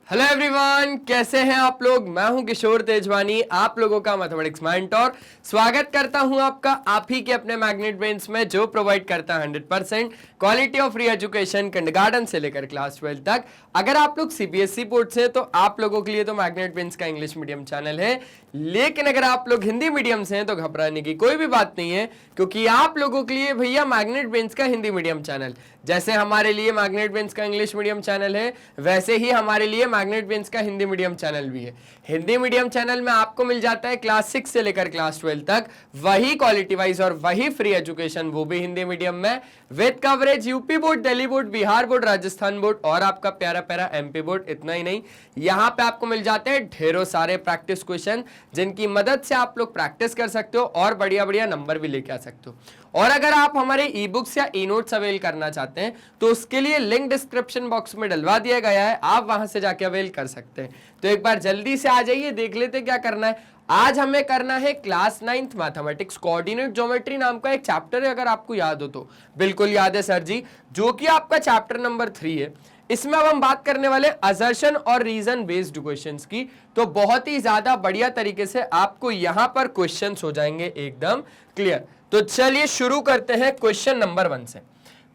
Hello everyone, कैसे हैं आप लोग। मैं हूं किशोर तेजवानी, आप लोगों का मैथमेटिक्स मेंटर। स्वागत करता हूं आपका आप ही के अपने मैग्नेट ब्रेन्स में, जो प्रोवाइड करता है 100% quality of free education kindergarten से लेकर क्लास 12 तक। अगर आप लोग सीबीएसई बोर्ड से, तो आप लोगों के लिए तो मैग्नेट ब्रेन्स का इंग्लिश मीडियम चैनल है। लेकिन अगर आप लोग हिंदी मीडियम से हैं तो घबराने की कोई भी बात नहीं है, क्योंकि आप लोगों के लिए भैया मैग्नेट ब्रेन्स का हिंदी मीडियम चैनल, जैसे हमारे लिए मैग्नेट ब्रेन्स का इंग्लिश मीडियम चैनल है, वैसे ही हमारे लिए मैग्नेट ब्रेन्स का हिंदी मीडियम चैनल भी है। हिंदी मीडियम चैनल में आपको मिल जाता है क्लास 6 से लेकर क्लास 12 तक वही क्वालिटी वाइज और वही फ्री एजुकेशन, वो भी हिंदी मीडियम में, with coverage UP board, Delhi board, Bihar board, Rajasthan board और आपका प्यारा प्यारा एमपी बोर्ड। इतना ही नहीं, यहाँ पे आपको मिल जाते हैं ढेरों सारे प्रैक्टिस क्वेश्चन, जिनकी मदद से आप लोग प्रैक्टिस कर सकते हो और बढ़िया बढ़िया नंबर भी लेके आ सकते हो। और अगर आप हमारे ई बुक्स या ई नोट्स अवेल करना चाहते हैं तो उसके लिए लिंक डिस्क्रिप्शन बॉक्स में डलवा दिया गया है, आप वहां से जाके अवेल कर सकते हैं। तो एक बार जल्दी से आ जाइए, देख लेते क्या करना है। आज हमें करना है class 9th mathematics coordinate geometry नाम का एक चैप्टर है, अगर आपको याद हो तो। बिल्कुल याद है सर जी, जो कि आपका चैप्टर नंबर 3 है। इसमें अब हम बात करने वाले असर्शन और रीजन बेस्ड क्वेश्चंस की। तो बहुत ही ज्यादा बढ़िया तरीके से आपको यहां पर क्वेश्चंस हो जाएंगे एकदम क्लियर। तो चलिए शुरू करते हैं क्वेश्चन नंबर 1 से।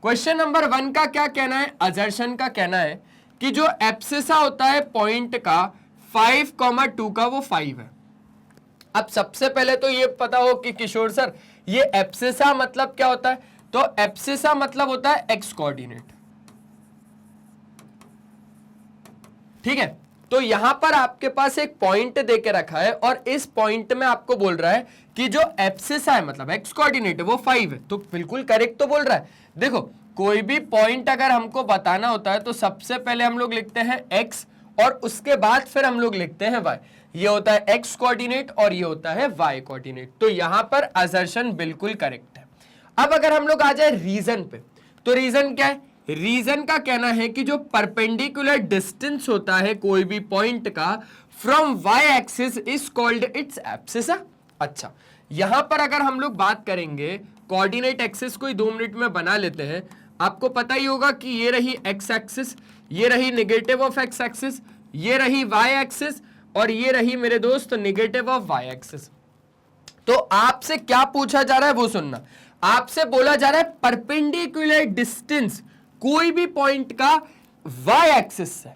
क्वेश्चन नंबर 1 का क्या कहना है, असर्शन का कहना है कि जो एब्सिसा होता है पॉइंट का 5,2 का, वो 5 है। अब सबसे पहले तो ये पता हो कि किशोर सर ये एब्सिसा मतलब क्या होता है, तो एब्सिसा मतलब होता है एक्स कोऑर्डिनेट। ठीक है, तो यहां पर आपके पास एक पॉइंट देके रखा है और इस पॉइंट में आपको बोल रहा है कि जो एब्सिसा है मतलब एक्स कोऑर्डिनेट है वो 5 है। तो बिल्कुल करेक्ट तो बोल रहा है। देखो, कोई भी पॉइंट अगर हमको बताना होता है तो सबसे पहले हम लोग लिखते हैं एक्स और उसके बाद फिर हम लोग लिखते हैं वाई। ये होता है एक्स कोऑर्डिनेट और ये होता है वाई कोऑर्डिनेट। तो यहां पर असर्शन बिल्कुल करेक्ट है। अब अगर हम लोग आ जाए रीजन पे, तो रीजन क्या है, रीजन का कहना है कि जो परपेंडिकुलर डिस्टेंस होता है कोई भी पॉइंट का from Y axis is called its abscissa. अच्छा, यहां पर अगर हम लोग बात करेंगे कोऑर्डिनेट एक्सिस को 2 मिनट में बना लेते हैं। आपको पता ही होगा कि ये रही एक्स एक्सिस, ये रही नेगेटिव ऑफ एक्स एक्सिस, ये रही वाई एक्सिस और ये रही मेरे दोस्त नेगेटिव ऑफ वाई एक्सिस। तो आपसे क्या पूछा जा रहा है वो सुनना। आपसे बोला जा रहा है परपेंडिकुलर डिस्टेंस कोई भी पॉइंट का वाई एक्सिस से।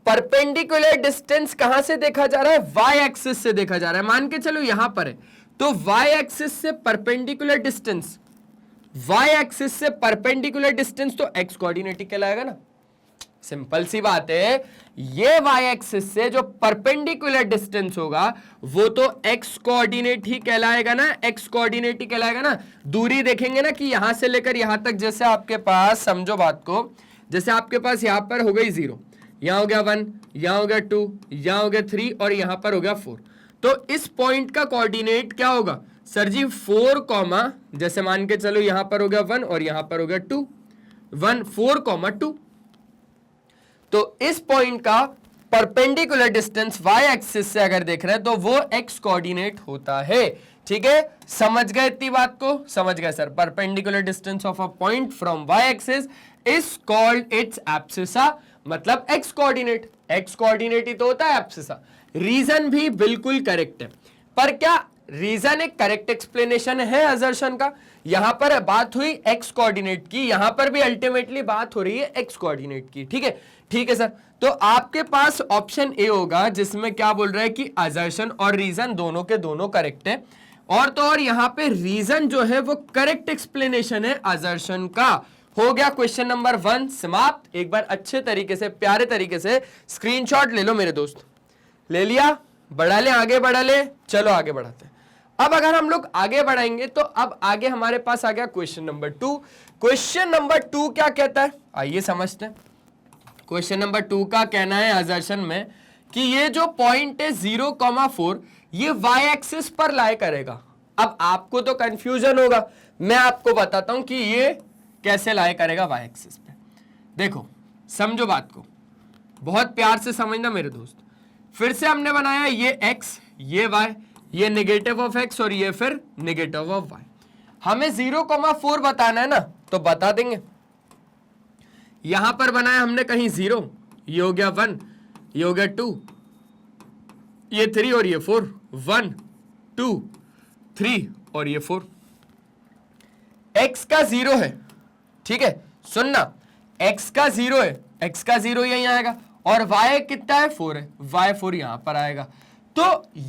परपेंडिकुलर डिस्टेंस कहां से देखा जा रहा है, वाई एक्सिस से देखा जा रहा है। मान के चलो यहां पर है, तो वाई एक्सिस से परपेंडिकुलर डिस्टेंस, वाई एक्सिस से परपेंडिकुलर डिस्टेंस तो एक्स कोऑर्डिनेट ही कहलाएगा ना। सिंपल सी बात है, ये वाई एक्सिस से जो परपेंडिकुलर डिस्टेंस होगा वो तो एक्स कोऑर्डिनेट ही कहलाएगा ना, एक्स कोऑर्डिनेट ही कहलाएगा ना। दूरी देखेंगे ना कि यहां से लेकर यहां तक, जैसे आपके पास समझो बात को, जैसे आपके पास यहां पर हो गई 0, यहां हो गया 1, यहां हो गया 2, यहां हो गया 3 और यहां पर हो गया 4। तो इस पॉइंट का कोऑर्डिनेट क्या होगा सर जी, 4 कॉमा, जैसे मान के चलो यहां पर हो गया 1 और यहां पर हो गया 2, 1 4, 2। तो इस पॉइंट का परपेंडिकुलर डिस्टेंस वाई एक्सिस से अगर देख रहे हैं तो वो एक्स कोऑर्डिनेट होता है। ठीक है, समझ गए इतनी बात को, समझ गए sir. Perpendicular distance of a point from Y axis is called its abscissa, मतलब एक्स कोऑर्डिनेट। एक्स कोऑर्डिनेट ही तो होता है एब्सिसा। रीजन भी बिल्कुल करेक्ट है, पर क्या रीजन एक करेक्ट एक्सप्लेनेशन है असर्शन का? यहां पर बात हुई एक्स कोऑर्डिनेट की, यहां पर भी अल्टीमेटली बात हो रही है एक्स कोऑर्डिनेट की। ठीक है, ठीक है सर। तो आपके पास ऑप्शन ए होगा, जिसमें क्या बोल रहा है कि असर्शन और रीजन दोनों के दोनों करेक्ट है। और तो और यहां पे रीजन जो है वो करेक्ट एक्सप्लेनेशन है असर्शन का। हो गया क्वेश्चन नंबर 1 समाप्त। एक बार अच्छे तरीके से, प्यारे तरीके से स्क्रीनशॉट ले लो मेरे दोस्त। ले लिया? बढ़ा ले, आगे बढ़ा ले। चलो आगे बढ़ाते हैं। अब अगर हम लोग आगे बढ़ाएंगे तो अब आगे हमारे पास आ गया क्वेश्चन नंबर 2। क्वेश्चन नंबर 2 क्या कहता है, आइए समझते हैं। क्वेश्चन नंबर 2 का कहना है असर्शन में कि ये जो पॉइंट है 0,4 ये वाई एक्सिस पर लाई करेगा। अब आपको तो कंफ्यूजन होगा, मैं आपको बताता हूं कि ये कैसे लाई करेगा वाई एक्सिस पे। देखो समझो बात को, बहुत प्यार से समझना मेरे दोस्त। फिर से हमने बनाया ये एक्स, ये वाई, ये नेगेटिव ऑफ एक्स और ये फिर नेगेटिव ऑफ वाई। हमें 0,4 बताना है ना, तो बता देंगे। यहां पर बनाया हमने कहीं 0 ये हो गया 1, ये हो गया 2, ये 3 और ये 4, 1 2 3 और ये 4। x का 0 है, ठीक है, सुनना, x का 0 है, x का 0 यहीं आएगा और y कितना है 4 है, y4 यहां पर आएगा। तो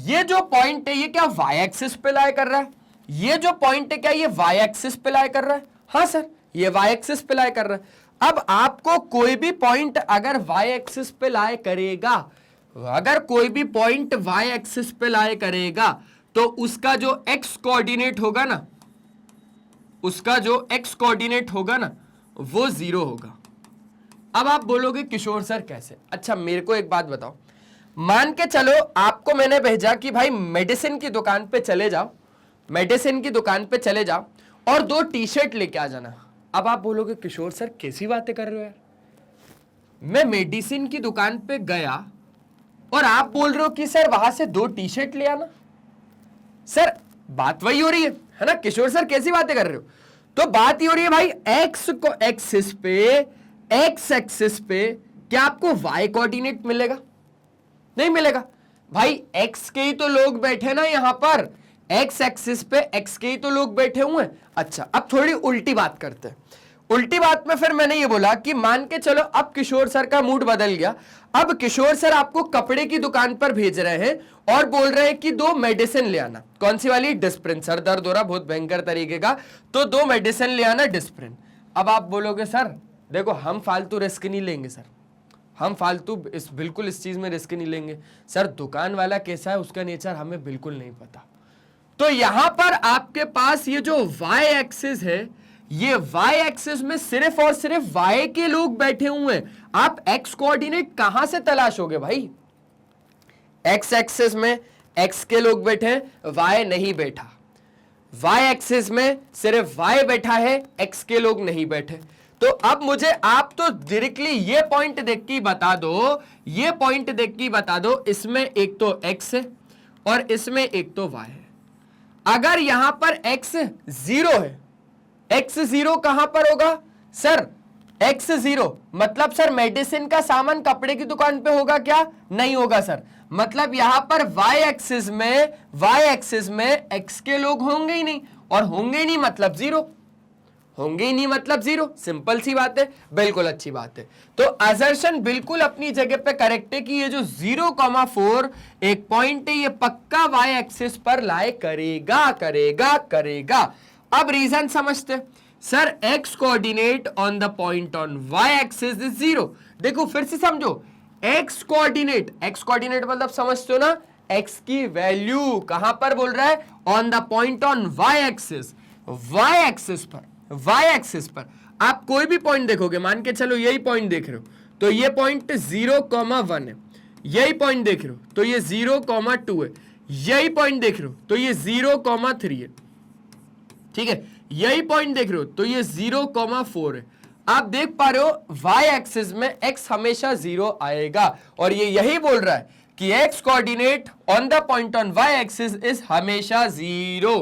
ये जो पॉइंट है ये क्या y एक्सिस पे लाई कर रहा है, ये जो पॉइंट है क्या ये y एक्सिस पे लाई कर रहा है, हाँ सर ये y एक्सिस पे लाई कर रहा है। अब आपको कोई भी पॉइंट अगर y एक्सिस पे लाई करेगा, अगर कोई भी पॉइंट y एक्सिस पे लाई करेगा तो उसका जो x कोऑर्डिनेट होगा ना, उसका जो x कोऑर्डिनेट होगा ना वो 0 होगा। अब आप बोलोगे किशोर सर कैसे? अच्छा मेरे को एक बात बताओ, मान के चलो आपको मैंने भेजा कि भाई मेडिसिन की दुकान पे चले जाओ, मेडिसिन की दुकान पे चले जाओ और 2 टी शर्ट लेके आ जाना। अब आप बोलोगे किशोर सर कैसी बातें कर रहे हो यार, मैं मेडिसिन की दुकान पे गया और आप बोल रहे हो कि सर वहां से 2 टी शर्ट ले आना। सर बात वही हो रही है ना, किशोर सर कैसी बातें कर रहे हो? तो बात ही हो रही है भाई एक्स को एक्सिस पे, एक्स एक्सिस पे क्या आपको y कोऑर्डिनेट मिलेगा? नहीं मिलेगा भाई, x के ही तो लोग बैठे ना यहां पर, x एक्सिस पे x के ही तो लोग बैठे हुए हैं। अच्छा अब थोड़ी उल्टी बात करते हैं। उल्टी बात में फिर मैंने ये बोला कि मान के चलो अब किशोर सर का मूड बदल गया, अब किशोर सर आपको कपड़े की दुकान पर भेज रहे हैं और बोल रहे हैं कि 2 मेडिसिन ले आना। कौन सी वाली? डिस्प्रिन, सर दर्द हो रहा बहुत भयंकर तरीके का, तो 2 मेडिसिन ले आना डिस्प्रिन। अब आप बोलोगे सर देखो हम फालतू रिस्क नहीं लेंगे सर, हम फालतू बिल्कुल इस चीज में रिस्क नहीं लेंगे सर, दुकान वाला कैसा है उसका नेचर हमें बिल्कुल नहीं पता। तो यहां पर आपके पास ये जो y एक्सिस है, ये y एक्सिस में सिर्फ और सिर्फ y के लोग बैठे हुए हैं। आप x कोऑर्डिनेट कहां से तलाशोगे भाई? x एक्सिस में x के लोग बैठे हैं, y नहीं बैठा। y एक्सिस में सिर्फ y बैठा है, x के लोग नहीं बैठे। तो अब मुझे आप तो डायरेक्टली ये पॉइंट देख के बता दो, ये पॉइंट देख के बता दो, इसमें एक तो x है और इसमें एक तो y है। अगर यहां पर x 0 है, x 0 कहां पर होगा सर? x 0 मतलब सर मेडिसिन का सामान कपड़े की दुकान पे होगा क्या? नहीं होगा सर, मतलब यहां पर y एक्सिस में x के लोग होंगे ही नहीं, और होंगे ही नहीं मतलब 0, होंगे ही नहीं मतलब 0। सिंपल सी बात है, बिल्कुल अच्छी बात है। तो असर्शन बिल्कुल अपनी जगह पे करेक्ट है कि ये जो 0,4 एक पॉइंट है ये पक्का y एक्सिस पर लाई करेगा करेगा करेगा। अब रीजन समझते, sir x coordinate on the point on y axis is 0। देखो फिर से समझो, x कोऑर्डिनेट मतलब समझते हो ना, x की वैल्यू कहां पर बोल रहा है? On the point on y axis, y axis पर आप कोई भी पॉइंट देखोगे, मान के चलो यही पॉइंट देख रहे हो तो ये पॉइंट 0,1 है, यही पॉइंट देख रहे हो तो ये 0,2 है, यही पॉइंट देख रहे हो तो ये 0,3 है, ठीक है, यही पॉइंट देख रहे हो तो ये 0,4 है। आप देख पा रहे हो y एक्सिस में x हमेशा 0 आएगा, और ये यही बोल रहा है कि x coordinate on the point on y axis is हमेशा 0।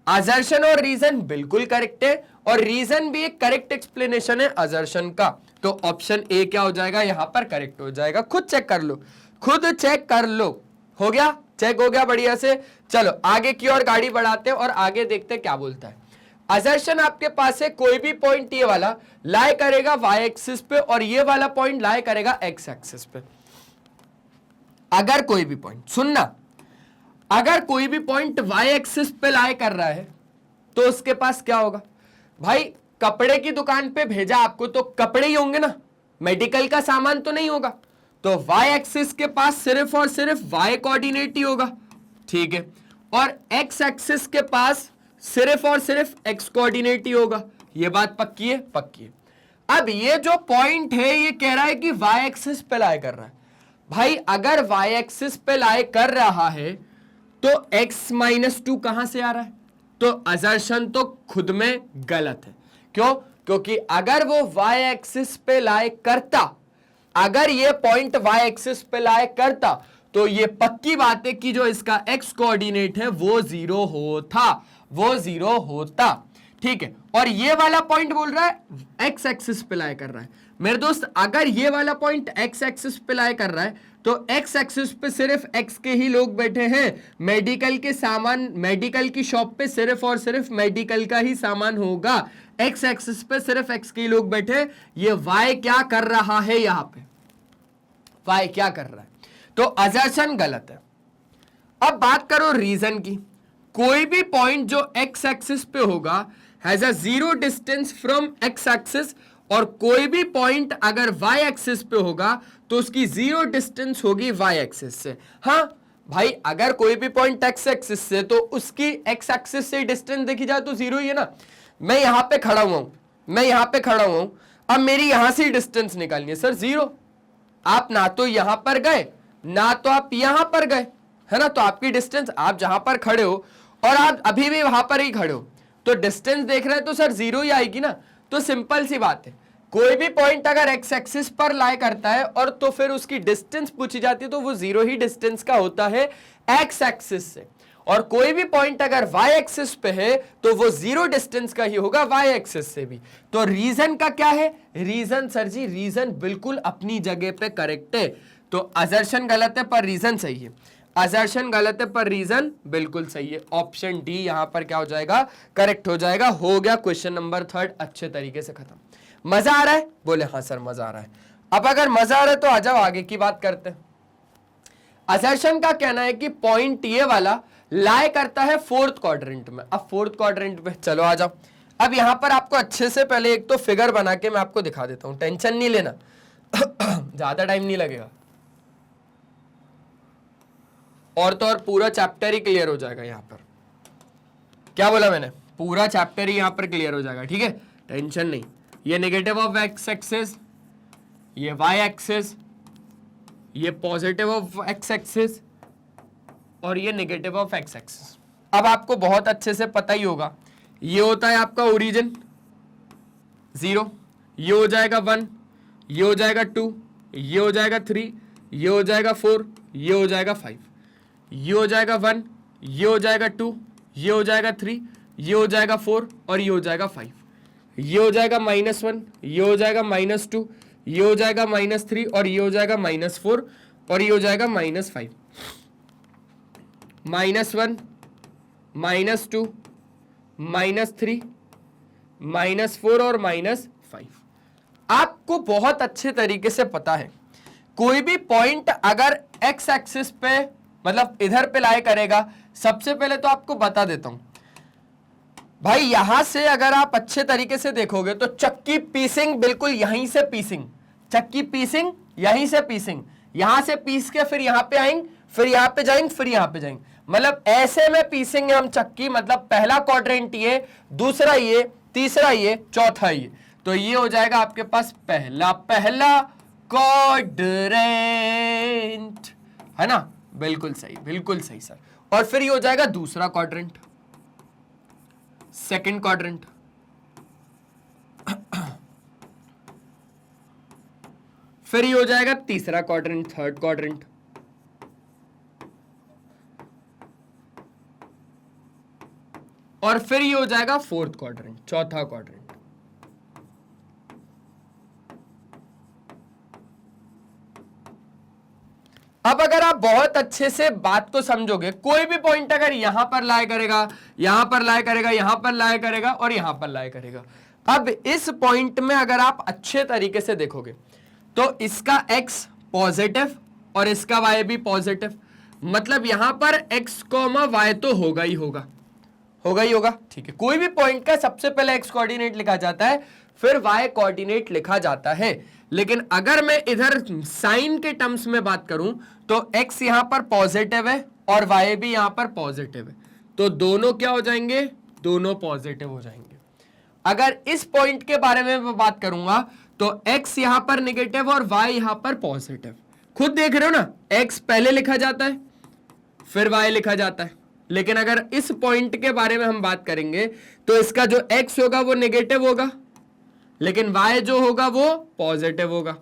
असर्शन और रीजन बिल्कुल करेक्ट है, और रीजन भी एक करेक्ट एक्सप्लेनेशन है असर्शन का। तो ऑप्शन ए क्या हो जाएगा? यहां पर करेक्ट हो जाएगा। खुद चेक कर लो, खुद चेक कर लो। हो गया? चेक हो गया बढ़िया से। चलो आगे की ओर गाड़ी बढ़ाते हैं और आगे देखते हैं क्या बोलता है। असर्शन आपके पास है कोई भी पॉइंट ये वाला लाई करेगा y एक्सिस पे और ये वाला पॉइंट लाई करेगा x एक्सिस पे। अगर कोई भी पॉइंट, सुनना, अगर कोई भी पॉइंट y एक्सिस पे लाई कर रहा है तो उसके पास क्या होगा भाई? कपड़े की दुकान पे भेजा आपको तो कपड़े ही होंगे ना, मेडिकल का सामान तो नहीं होगा, तो y एक्सिस के पास सिर्फ और सिर्फ y कोऑर्डिनेट ही होगा, ठीक है, और x एक्सिस के पास सिर्फ और सिर्फ x कोऑर्डिनेट ही होगा। ये बात पक्की है? पक्की है। अब ये जो पॉइंट है ये कह रहा है कि y एक्सिस पे लाई कर रहा है। भाई अगर y एक्सिस पे लाई कर रहा है तो x-2 कहां से आ रहा है? तो असर्शन तो खुद में गलत है। क्यों? क्योंकि अगर वो y एक्सिस पे लाई करता, अगर ये पॉइंट y एक्सिस पे लाई करता तो ये पक्की बात है कि जो इसका x कोऑर्डिनेट है वो 0 होता, वो 0 होता, ठीक है, और ये वाला पॉइंट बोल रहा है एक्स एक्सिस पे लाई कर रहा है। मेरे दोस्त अगर ये वाला पॉइंट एक्स एक्सिस पे लाई कर रहा है तो एक्स एक्सिस पे सिर्फ एक्स के ही लोग बैठे हैं, मेडिकल के सामान, मेडिकल की शॉप पे सिर्फ और सिर्फ मेडिकल का ही सामान होगा, एक्स एक्सिस पे सिर्फ एक्स के ही लोग बैठे। ये वाई क्या कर रहा है, यहां पे वाई क्या कर रहा है, तो असर्शन गलत है। अब बात करो रीजन की, कोई भी पॉइंट जो एक्स एक्सिस पे होगा has a zero distance from x axis, और कोई भी पॉइंट अगर वाई एक्सिस पे होगा तो उसकी जीरो डिस्टेंस होगी वाई एक्सिस से। हाँ भाई, अगर कोई भी पॉइंट एक्स एक्सिस से तो उसकी एक्स एक्सिस से डिस्टेंस देखी जाए तो जीरो ही है ना। मैं यहां पे खड़ा हुआ हूं, मैं यहां पे खड़ा हुआ हूं, अब मेरी यहां से डिस्टेंस निकालनी है सर जीरो। आप ना तो यहां पर गए ना तो आप यहां पर गए, है ना, तो आपकी डिस्टेंस, आप जहां पर खड़े हो और आप अभी भी वहां पर ही खड़े हो तो डिस्टेंस देख रहे हैं तो सर जीरो ही आएगी ना। तो सिंपल सी बात है, कोई भी पॉइंट अगर एक्स एक्सिस पर लाई करता है और तो फिर उसकी डिस्टेंस पूछी जाती है तो वो जीरो ही डिस्टेंस का होता है एक्स एक्सिस से, और कोई भी पॉइंट अगर वाई एक्सिस पे है तो वो जीरो डिस्टेंस का ही होगा वाई एक्सिस से भी। तो रीजन का क्या है, रीजन सर जी, रीजन बिल्कुल अपनी जगह पे करेक्ट है। तो असर्शन गलत है पर रीजन सही है, असर्शन गलत है पर रीजन बिल्कुल सही है। ऑप्शन डी यहां पर क्या हो जाएगा, करेक्ट हो जाएगा। हो गया क्वेश्चन नंबर 3 अच्छे तरीके से खत्म। मजा आ रहा है, बोले हाँ सर मजा आ रहा है। अब अगर मजा आ रहा है तो आ जाओ आगे की बात करते हैं। असर्शन का कहना है कि पॉइंट ये वाला लाई करता है फोर्थ क्वाड्रेंट में। अब फोर्थ क्वाड्रेंट पे चलो आ जाओ। अब यहां पर आपको अच्छे से पहले एक तो फिगर बना के मैं आपको दिखा देता हूं, टेंशन नहीं लेना ज्यादा टाइम नहीं लगेगा, और तो और पूरा चैप्टर ही क्लियर हो जाएगा। यहां पर क्या बोला मैंने, पूरा चैप्टर ही यहां पर क्लियर हो जाएगा, ठीक है, टेंशन नहीं। ये नेगेटिव ऑफ एक्स एक्सिस, ये वाई एक्सिस, ये पॉजिटिव ऑफ एक्स एक्सिस, और ये नेगेटिव ऑफ एक्स एक्सिस। अब आपको बहुत अच्छे से पता ही होगा, ये होता है आपका ओरिजिन 0, ये हो जाएगा 1, ये हो जाएगा 2, ये हो जाएगा 3, ये हो जाएगा 4, ये हो जाएगा 5, ये हो जाएगा 1, ये हो जाएगा 2, ये हो जाएगा 3, ये हो जाएगा 4, और ये हो जाएगा 5, ये हो जाएगा -1, ये हो जाएगा -2, ये हो जाएगा -3, और ये हो जाएगा -4, और ये हो जाएगा -5, -1, -2, -3, -4 और -5। आपको बहुत अच्छे तरीके से पता है, कोई भी पॉइंट अगर एक्स एक्सिस पे मतलब इधर पे लाई करेगा, सबसे पहले तो आपको बता देता हूं भाई, यहां से अगर आप अच्छे तरीके से देखोगे तो चक्की पीसिंग बिल्कुल यहीं से पीसिंग, चक्की पीसिंग यहीं से पीसिंग, यहां से पीस के फिर यहां पे आएंगे, फिर यहां पे जाएंगे, फिर यहां पे जाएंगे, मतलब ऐसे में पीसेंगे हम चक्की। मतलब पहला क्वाड्रेंट ये, दूसरा ये, तीसरा ये, चौथा ये, तो ये हो जाएगा आपके पास पहला क्वाड्रेंट, है ना, बिल्कुल सही सर। और फिर ये हो जाएगा दूसरा क्वाड्रेंट, सेकंड क्वाड्रेंट, फिर ये हो जाएगा तीसरा क्वाड्रेंट, थर्ड क्वाड्रेंट, और फिर ये हो जाएगा फोर्थ क्वाड्रेंट, चौथा क्वाड्रेंट। अब अगर आप बहुत अच्छे से बात को समझोगे, कोई भी पॉइंट अगर यहां पर लाई करेगा, यहां पर लाई करेगा, यहां पर लाई करेगा और यहां पर लाई करेगा, अब इस पॉइंट में अगर आप अच्छे तरीके से देखोगे तो इसका x पॉजिटिव और इसका y भी पॉजिटिव, मतलब यहां पर x, y तो होगा ही होगा, ठीक है। कोई भी पॉइंट का सबसे पहले x कोऑर्डिनेट लिखा जाता है, फिर y कोऑर्डिनेट लिखा जाता है। लेकिन अगर मैं इधर साइन के टर्म्स में बात करूं तो x यहां पर पॉजिटिव है और y भी यहां पर पॉजिटिव है, तो दोनों क्या हो जाएंगे, दोनों पॉजिटिव हो जाएंगे। अगर इस पॉइंट के बारे में मैं बात करूंगा तो x यहां पर नेगेटिव और y यहां पर पॉजिटिव, खुद देख रहे हो ना, x पहले लिखा जाता है फिर y लिखा जाता है। लेकिन अगर इस पॉइंट के बारे में हम बात करेंगे तो इसका जो x होगा वो नेगेटिव होगा, लेकिन y जो होगा वो पॉजिटिव होगा।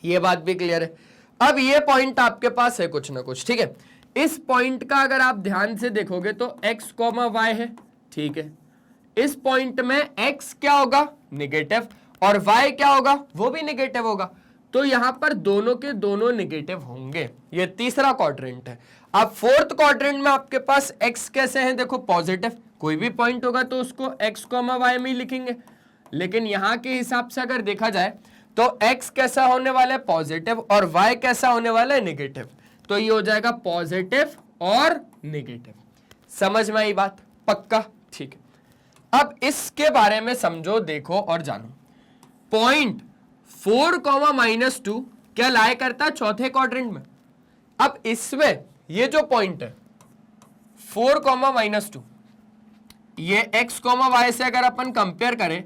ये बात भी क्लियर है। अब ये पॉइंट आपके पास है कुछ ना कुछ, ठीक है। इस पॉइंट का अगर आप ध्यान से देखोगे तो x, y है, ठीक है। इस पॉइंट में x क्या होगा, निगेटिव, और y क्या होगा, वो भी निगेटिव होगा। तो यहां पर दोनों के दोनों निगेटिव होंगे। ये तीसरा क्वाड्रेंट है। अब फोर्थ क्वाड्रेंट में आपके पास x कैसे है, देखो पॉजिटिव, कोई भी पॉइंट होगा तो उसको x, y में ही लिखेंगे। लेकिन यहां के हिसाब से अगर देखा जाए तो x कैसा होने वाला है, पॉजिटिव, और y कैसा होने वाला है, निगेटिव। तो ये हो जाएगा पॉजिटिव और निगेटिव। समझ में आई बात, पक्का, ठीक है। अब इसके बारे में समझो, देखो और जानो। पॉइंट 4,-2 क्या लाए करता है चौथे क्वाड्रेंट में। अब इसमें ये जो पॉइंट है 4,-2, ये x, y से अगर अपन कंपेयर करें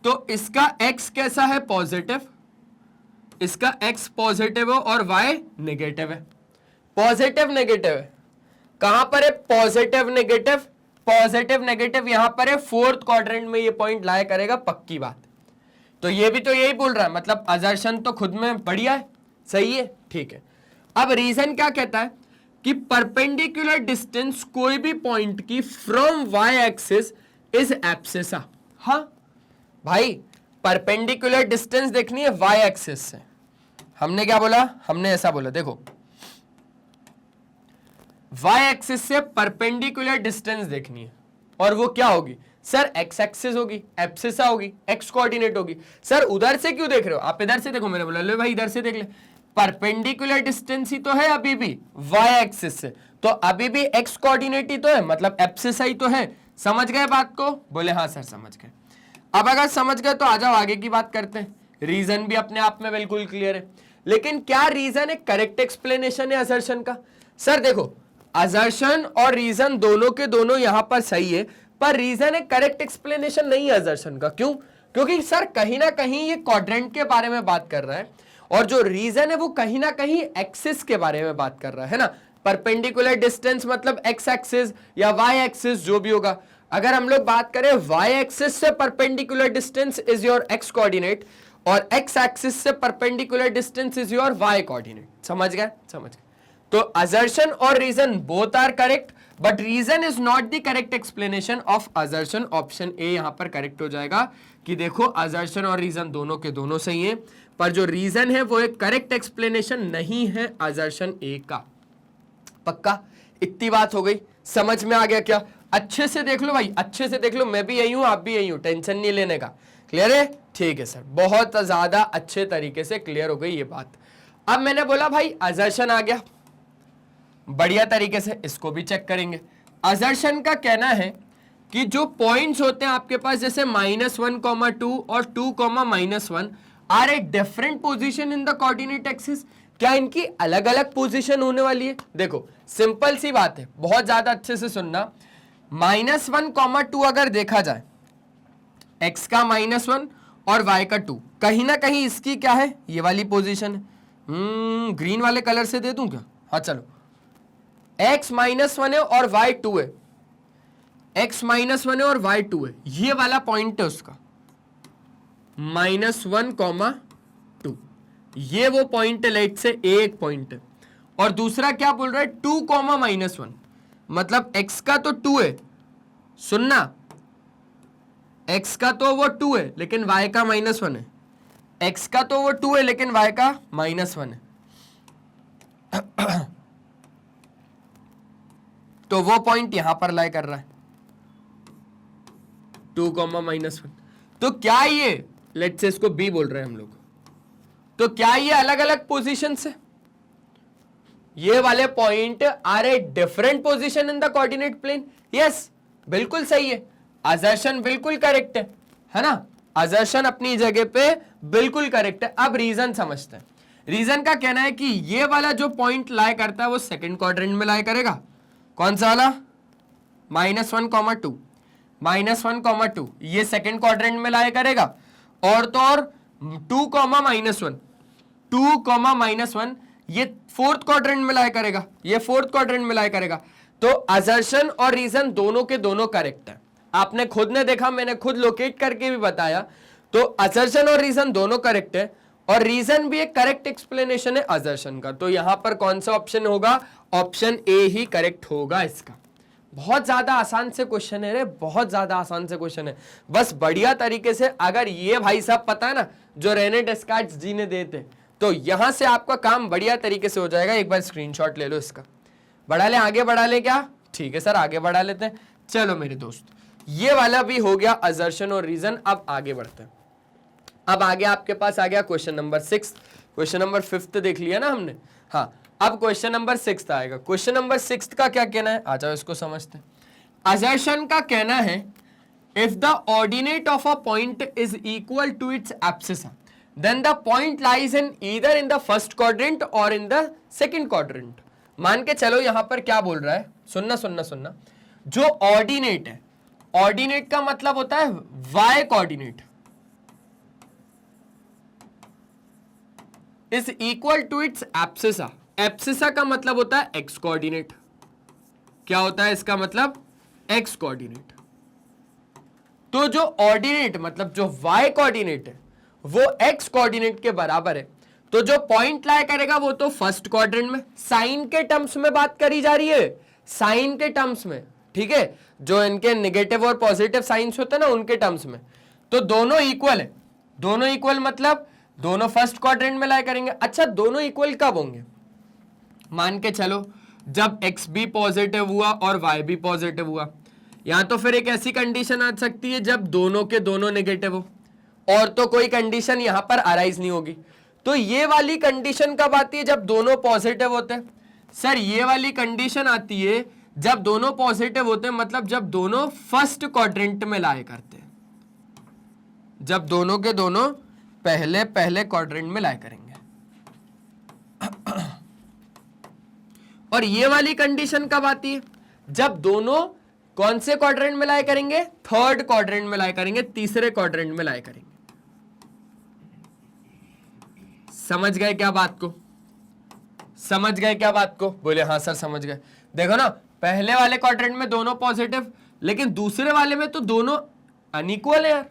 तो इसका x कैसा है, पॉजिटिव, इसका x पॉजिटिव है और y नेगेटिव है। पॉजिटिव नेगेटिव है, कहां पर है, पॉजिटिव नेगेटिव, पॉजिटिव नेगेटिव यहां पर है, फोर्थ क्वाड्रेंट में ये पॉइंट लाया करेगा, पक्की बात। तो ये भी तो यही बोल रहा है, मतलब असर्शन तो खुद में बढ़िया है, सही है, ठीक है। अब रीजन क्या कहता है कि परपेंडिकुलर डिस्टेंस कोई भी पॉइंट की from y axis is abscissa. हाँ भाई, परपेंडिकुलर डिस्टेंस देखनी है y एक्सिस से। हमने क्या बोला, हमने ऐसा बोला, देखो y एक्सिस से परपेंडिकुलर डिस्टेंस देखनी है, और वो क्या होगी सर, x एक्सिस होगी, एब्सिसा होगी, x कोऑर्डिनेट होगी। सर उधर से क्यों देख रहे हो, आप इधर से देखो, मैंने बोला ले भाई इधर से देख ले, परपेंडिकुलर डिस्टेंस ही तो है अभी भी y एक्सिस से, तो अभी भी x कोऑर्डिनेट ही तो है, मतलब एब्सिसा ही तो है। समझ गए बात को, बोले हाँ सर समझ गए। अब अगर समझ गए तो आ जाओ आगे की बात करते हैं। रीजन भी अपने आप में बिल्कुल क्लियर है, लेकिन क्या रीजन है, करेक्ट एक्सप्लेनेशन है असर्शन का। सर देखो, असर्शन और रीजन दोनों के दोनों यहां पर सही है, पर रीजन है करेक्ट एक्सप्लेनेशन नहीं है असर्शन का। क्यों, क्योंकि सर कहीं ना कहीं ये क्वाड्रेंट के बारे में बात कर रहा है, और जो रीजन है वो कहीं ना कहीं एक्सिस के बारे में बात कर रहा है ना। परपेंडिकुलर डिस्टेंस मतलब एक्स एक्सिस या वाई एक्सिस जो भी होगा। अगर हम लोग बात करें वाई एक्सिस से perpendicular distance is your X coordinate, और एक्स एक्सिस से perpendicular distance is your Y coordinate. समझ गए, समझ गए। तो असर्शन और reason both are correct, but reason is not the correct explanation of assertion. Option A यहां पर करेक्ट हो जाएगा कि देखो असर्शन और रीजन दोनों के दोनों सही हैं, पर जो रीजन है वो एक करेक्ट एक्सप्लेनेशन नहीं है असर्शन ए का। पक्का, इतनी बात हो गई, समझ में आ गया क्या। अच्छे से देख लो भाई, अच्छे से देख लो, मैं भी यही हूं आप भी यही हूं, टेंशन नहीं लेने का। क्लियर है, ठीक है सर, बहुत ज्यादा अच्छे तरीके से क्लियर हो गई ये बात। अब मैंने बोला भाई असर्शन आ गया, बढ़िया तरीके से इसको भी चेक करेंगे। असर्शन का कहना है कि जो पॉइंट्स होते हैं आपके पास, जैसे -1,2 और 2,-1 are a different position in the coordinate axis, क्या इनकी अलग अलग पोजीशन होने वाली है। देखो सिंपल सी बात है, बहुत ज्यादा अच्छे से सुनना। -1,2 अगर देखा जाए, x का -1 और y का 2, कहीं ना कहीं इसकी क्या है, ये वाली पोजीशन है। ग्रीन वाले कलर से दे दूं क्या, हाँ चलो, x -1 है और y 2 है, x -1 है और y 2 है, ये वाला पॉइंट है उसका -1,2, ये वो पॉइंट है, लेट से एक पॉइंट है। और दूसरा क्या बोल रहा है, 2,-1, मतलब x का तो 2 है, सुनना, x का तो वो 2 है लेकिन y का -1 है, x का तो वो 2 है लेकिन y का -1 है। तो वो पॉइंट यहां पर लाई कर रहा है 2,-1। तो क्या ये, लेट्स से इसको b बोल रहे हैं हम लोग, तो क्या ये अलग अलग पोजीशन से, ये वाले point are a different position in the coordinate plane. Yes, बिल्कुल सही है, असर्शन बिल्कुल करेक्ट है ना, असर्शन अपनी जगह पे बिल्कुल करेक्ट है। अब रीजन समझते हैं। रीजन का कहना है कि ये वाला जो पॉइंट लाई करता है वो सेकंड क्वाड्रेंट में लाई करेगा। कौन सा वाला, -1,2, -1,2 ये सेकंड क्वाड्रेंट में लाई करेगा, और तो और 2,-1, 2,-1 ये फोर्थ क्वाड्रेंट में लाई करेगा, ये फोर्थ क्वाड्रेंट में लाई करेगा। तो असर्शन और रीजन दोनों के दोनों करेक्ट है। आपने खुद ने देखा, मैंने खुद लोकेट करके भी बताया, तो असर्शन और रीजन दोनों करेक्ट है, और रीजन भी एक करेक्ट एक्सप्लेनेशन है असर्शन का। तो यहां पर कौन सा ऑप्शन होगा, ऑप्शन ए ही करेक्ट होगा इसका। बहुत ज्यादा आसान से क्वेश्चन है रे, बहुत ज्यादा आसान से क्वेश्चन है। बस बढ़िया तरीके से अगर ये भाई साहब पता है ना जो रेने डेस्कार्ट्स जी ने दिए थे, तो यहां से आपका काम बढ़िया तरीके से हो जाएगा। एक बार स्क्रीनशॉट ले लो इसका। बढ़ा ले, आगे बढ़ा ले क्या? ठीक है सर, आगे बढ़ा लेते हैं। चलो मेरे दोस्त, ये वाला भी हो गया असर्शन और रीजन। अब आगे बढ़ते हैं। अब आगे आपके पास आ गया क्वेश्चन नंबर 6। क्वेश्चन नंबर 5 देख लिया ना हमने। हाँ, अब क्वेश्चन नंबर 6 आएगा। क्वेश्चन नंबर 6 का क्या कहना है, आ जाओ इसको समझते हैं। असर्शन का कहना है if the ordinate of a point is equal to its abscissa then the point lies in either in the first quadrant और इन द सेकंड क्वाड्रेंट। मान के चलो यहां पर क्या बोल रहा है, सुनना सुनना सुनना। जो ऑर्डिनेट है, ऑर्डिनेट का मतलब होता है Y coordinate, is equal to its abscissa. Abscissa का मतलब होता है एक्स कोऑर्डिनेट। क्या होता है इसका मतलब? X coordinate. तो जो ऑर्डिनेट मतलब जो वाई कोऑर्डिनेट है वो एक्स कोऑर्डिनेट के बराबर है। तो जो पॉइंट लाई करेगा वो तो फर्स्ट क्वाड्रेंट में, साइन के टर्म्स में बात करी जा रही है, साइन के टर्म्स में, ठीक है, जो इनके नेगेटिव और पॉजिटिव साइंस होते हैं ना उनके टर्म्स में। तो दोनों इक्वल है, दोनों इक्वल मतलब दोनों फर्स्ट क्वाड्रेंट में लाई करेंगे। अच्छा, दोनों इक्वल कब होंगे? मान के चलो जब x भी पॉजिटिव हुआ और y भी पॉजिटिव हुआ। यहां तो फिर एक ऐसी कंडीशन आ सकती है जब दोनों के दोनों नेगेटिव हो, और तो कोई कंडीशन यहां पर अराइज नहीं होगी। तो ये वाली कंडीशन कब आती है? जब दोनों पॉजिटिव होते हैं। सर ये वाली कंडीशन आती है जब दोनों पॉजिटिव होते हैं, मतलब जब दोनों फर्स्ट क्वाड्रेंट में लाए करते हैं, जब दोनों के दोनों पहले पहले क्वाड्रेंट में लाए करेंगे। और ये वाली कंडीशन कब आती है? जब दोनों कौन से क्वाड्रेंट में लाए करेंगे? थर्ड क्वाड्रेंट में लाए करेंगे, तीसरे क्वाड्रेंट में लाए करेंगे। समझ गए क्या बात को? समझ गए क्या बात को? बोले हाँ सर समझ गए। देखो ना, पहले वाले क्वाड्रेंट में दोनों पॉजिटिव, लेकिन दूसरे वाले में तो दोनों अनइक्वल है यार,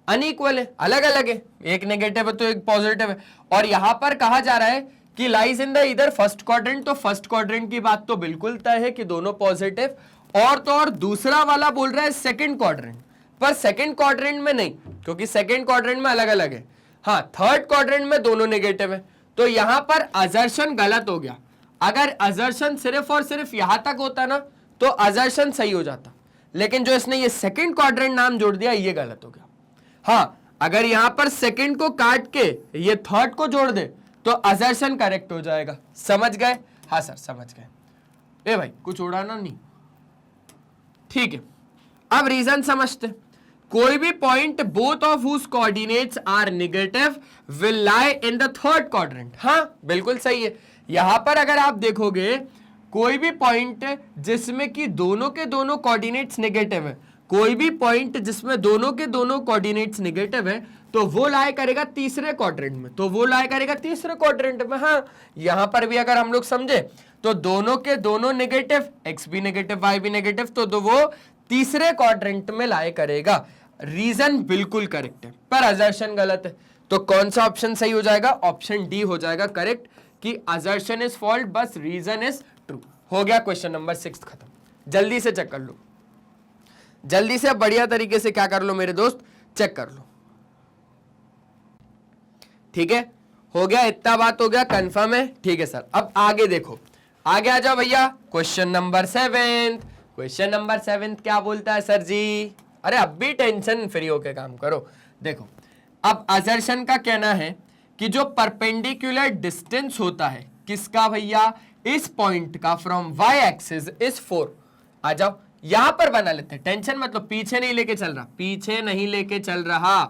अनइक्वल है, अलग अलग है, एक नेगेटिव है तो एक पॉजिटिव है। और यहां पर कहा जा रहा है कि लाइज इन द इधर फर्स्ट क्वाड्रेंट, तो फर्स्ट क्वाड्रेंट की बात तो बिल्कुल तय है कि दोनों पॉजिटिव, और तो और दूसरा वाला बोल रहा है सेकंड क्वाड्रेंट, पर सेकंड क्वाड्रेंट में नहीं, क्योंकि सेकंड क्वाड्रेंट में अलग अलग है। हाँ, थर्ड क्वाड्रेंट में दोनों नेगेटिव है। तो यहां पर असर्शन गलत हो गया। अगर असर्शन सिर्फ और सिर्फ यहां तक होता ना तो असर्शन सही हो जाता, लेकिन जो इसने ये सेकंड क्वाड्रेंट नाम जोड़ दिया ये गलत हो गया। हाँ, अगर यहां पर सेकंड को काट के ये थर्ड को जोड़ दे तो असर्शन करेक्ट हो जाएगा। समझ गए? हाँ सर समझ गए। ए भाई कुछ उड़ाना नहीं, ठीक है। अब रीजन समझते। कोई भी point both of whose coordinates are negative will lie in the third quadrant. हाँ बिल्कुल सही है। यहां पर अगर आप देखोगे कोई भी पॉइंट जिसमें कि दोनों के दोनों कोऑर्डिनेट्स नेगेटिव है, कोई भी पॉइंट जिसमें दोनों के दोनों कोऑर्डिनेट्स नेगेटिव है तो वो लाई करेगा तीसरे क्वाड्रेंट में, तो वो लाई करेगा तीसरे क्वाड्रेंट में। हाँ, यहां पर भी अगर हम लोग समझे तो दोनों के दोनों नेगेटिव, x भी नेगेटिव y भी नेगेटिव, तो वो तीसरे क्वाड्रेंट में लाई करेगा। रीजन बिल्कुल करेक्ट है, पर असर्शन गलत है। तो कौन सा ऑप्शन सही हो जाएगा? ऑप्शन डी हो जाएगा करेक्ट, कि असर्शन इज फॉल्ट, बस रीजन इज ट्रू। हो गया क्वेश्चन नंबर 6 खत्म। जल्दी से चेक कर लो, जल्दी से बढ़िया तरीके से क्या कर लो मेरे दोस्त, चेक कर लो। ठीक है, हो गया, इतना बात हो गया, कंफर्म है? ठीक है सर। अब आगे देखो, आगे आ जाओ भैया। Question number 7। क्वेश्चन नंबर 7 क्या बोलता है सर जी? अरे अब भी टेंशन फ्री होके काम करो। देखो, अब असर्शन का कहना है कि जो परपेंडिकुलर डिस्टेंस होता है किसका भैया? इस पॉइंट का फ्रॉम वाई एक्सिस इज 4। आ जाओ यहां पर बना लेते हैं, टेंशन मतलब पीछे नहीं लेके चल रहा, पीछे नहीं लेके चल रहा,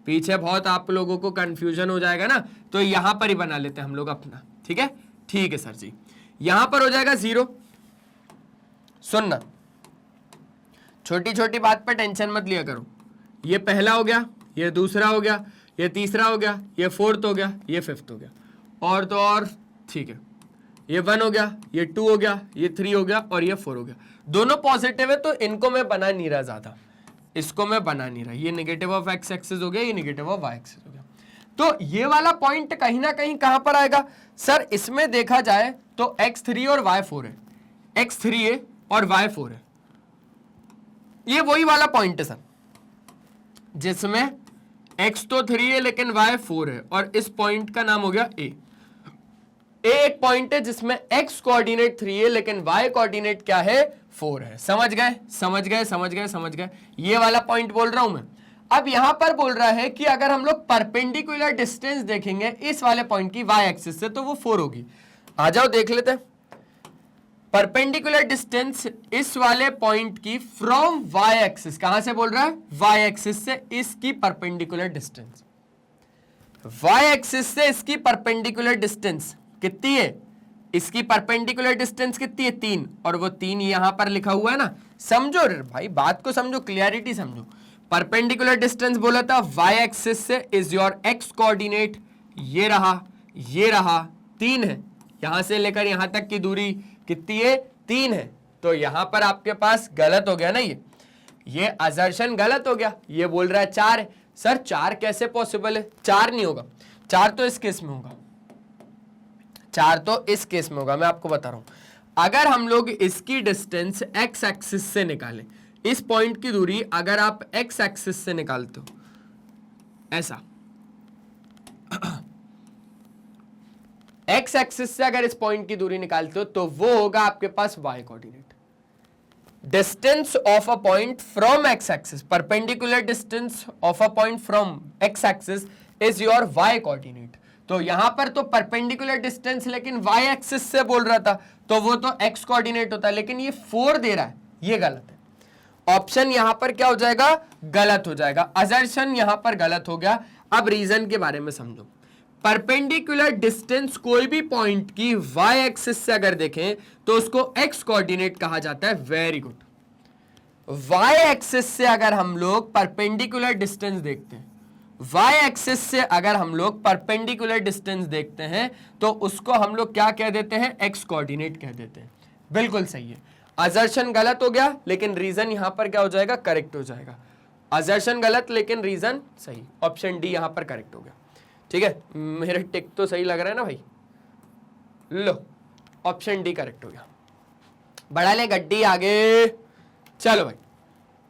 पीछे बहुत आप लोगों को कंफ्यूजन हो जाएगा ना, तो यहां पर ही बना लेते हैं हम लोग अपना। ठीक है, ठीक है सर जी। यहां पर हो जाएगा 0। सुनना, छोटी छोटी बात पर टेंशन मत लिया करो। ये पहला हो गया, ये दूसरा हो गया, ये तीसरा हो गया, ये फोर्थ हो गया, ये फिफ्थ हो गया, और तो और ठीक है, ये 1 हो गया, ये 2 हो गया, ये 3 हो गया और ये 4 हो गया। दोनों पॉजिटिव है तो इनको मैं बना नहीं रहा ज्यादा, इसको मैं बना नहीं रहा। ये नेगेटिव ऑफ एक्स एक्सिस हो गया, ये नेगेटिव ऑफ वाई एक्सिस हो गया। तो ये वाला पॉइंट कहीं ना कहीं कहां पर आएगा सर? इसमें देखा जाए तो x3 और y4 है, x3 है और y 4 है। ये वही वाला पॉइंट है सर जिसमें x तो 3 है लेकिन y 4 है, और इस पॉइंट का नाम हो गया a। एक पॉइंट है जिसमें x कोऑर्डिनेट 3 है लेकिन y कोऑर्डिनेट क्या है, 4 है। समझ गए समझ गए समझ गए समझ गए, ये वाला पॉइंट बोल रहा हूं मैं। अब यहां पर बोल रहा है कि अगर हम लोग परपेंडिकुलर डिस्टेंस देखेंगे इस वाले पॉइंट की y एक्सिस से तो वो 4 होगी। आ जाओ देख लेते हैं परपेंडिकुलर डिस्टेंस इस वाले पॉइंट की फ्रॉम y एक्सिस। कहां से बोल रहा है, y एक्सिस से इसकी परपेंडिकुलर डिस्टेंस। y एक्सिस से इसकी परपेंडिकुलर डिस्टेंस कितनी है, इसकी परपेंडिकुलर डिस्टेंस कितनी है, 3, और वो 3 यहां पर लिखा हुआ है ना। समझो भाई, बात को समझो, क्लियरिटी समझो। परपेंडिकुलर डिस्टेंस बोला था y एक्सिस से इज योर x कोऑर्डिनेट, ये रहा 3 है, यहां से लेकर यहां तक की दूरी कितनी है, 3 है। तो यहां पर आपके पास गलत हो गया ना, ये असर्शन गलत हो गया। ये बोल रहा है 4 है। सर 4 कैसे पॉसिबल है, 4 नहीं होगा, 4 तो इस केस में होगा, 4 तो इस केस में होगा। मैं आपको बता रहा हूं, अगर हम लोग इसकी डिस्टेंस x एक्सिस से निकालें, इस पॉइंट की दूरी अगर आप x एक्सिस से निकालते हो ऐसा x एक्सिस से अगर इस पॉइंट की दूरी निकालते हो तो वो होगा आपके पास y coordinate. Distance of a point from x axis, perpendicular distance of a point from x axis is your y coordinate. तो यहां पर तो परपेंडिकुलर डिस्टेंस लेकिन y एक्सिस से बोल रहा था तो वो तो x कोऑर्डिनेट होता है, लेकिन ये 4 दे रहा है, ये गलत है। ऑप्शन यहां पर क्या हो जाएगा, गलत हो जाएगा, असर्शन यहां पर गलत हो गया। अब रीजन के बारे में समझो। परपेंडिकुलर डिस्टेंस कोई भी पॉइंट की y एक्सिस से अगर देखें तो उसको x कोऑर्डिनेट कहा जाता है। Very good. y एक्सिस से अगर हम लोग परपेंडिकुलर डिस्टेंस देखते हैं, y एक्सिस से अगर हम लोग परपेंडिकुलर डिस्टेंस देखते हैं तो उसको हम लोग क्या कह देते हैं, x कोऑर्डिनेट कह देते हैं। बिल्कुल सही है, असर्शन गलत हो गया लेकिन रीजन यहां पर क्या हो जाएगा, करेक्ट हो जाएगा। असर्शन गलत लेकिन रीजन सही, ऑप्शन डी यहां पर करेक्ट हो गया। ठीक है, मेरे टिक तो सही लग रहा है ना भाई, लो ऑप्शन डी करेक्ट हो गया। बढ़ा ले गड्डी आगे, चलो भाई।